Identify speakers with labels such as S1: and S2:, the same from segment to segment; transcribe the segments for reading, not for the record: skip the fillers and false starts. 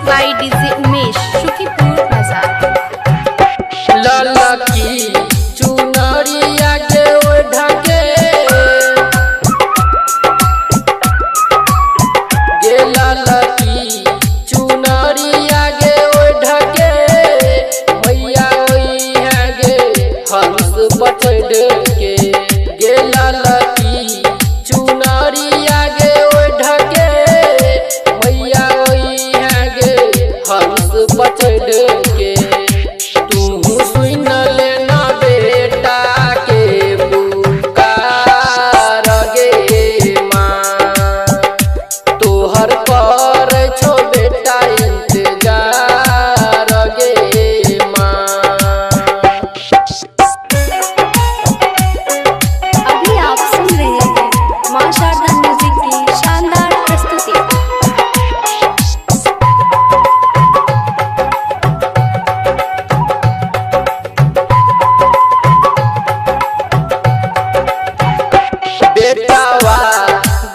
S1: by DJ Umesh, Shukipur Bazaar.
S2: ललकी चुनरिया के ओढ़ के गे ललकी चुनरिया के ओढ़ के मैया ओइहा गे हंस पर चढ़ के गे ललकी चुनरिया के ओढ़ के मैया ओइहा गे हंस पर चढ़ के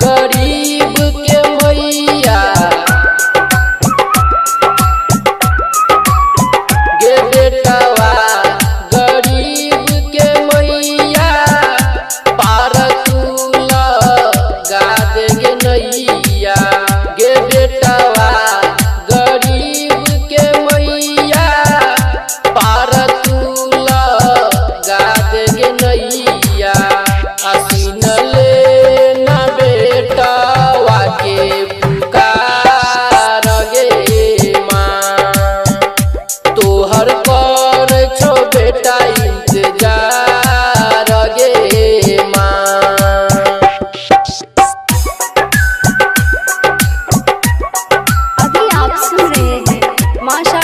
S2: गरीब के मैया गे बेटवा गरीब के मैया पार तू लगा दे गे नैया गे बेटवा गरीब के मैया पार तू लगा दे गे नैया आसीन
S1: माशा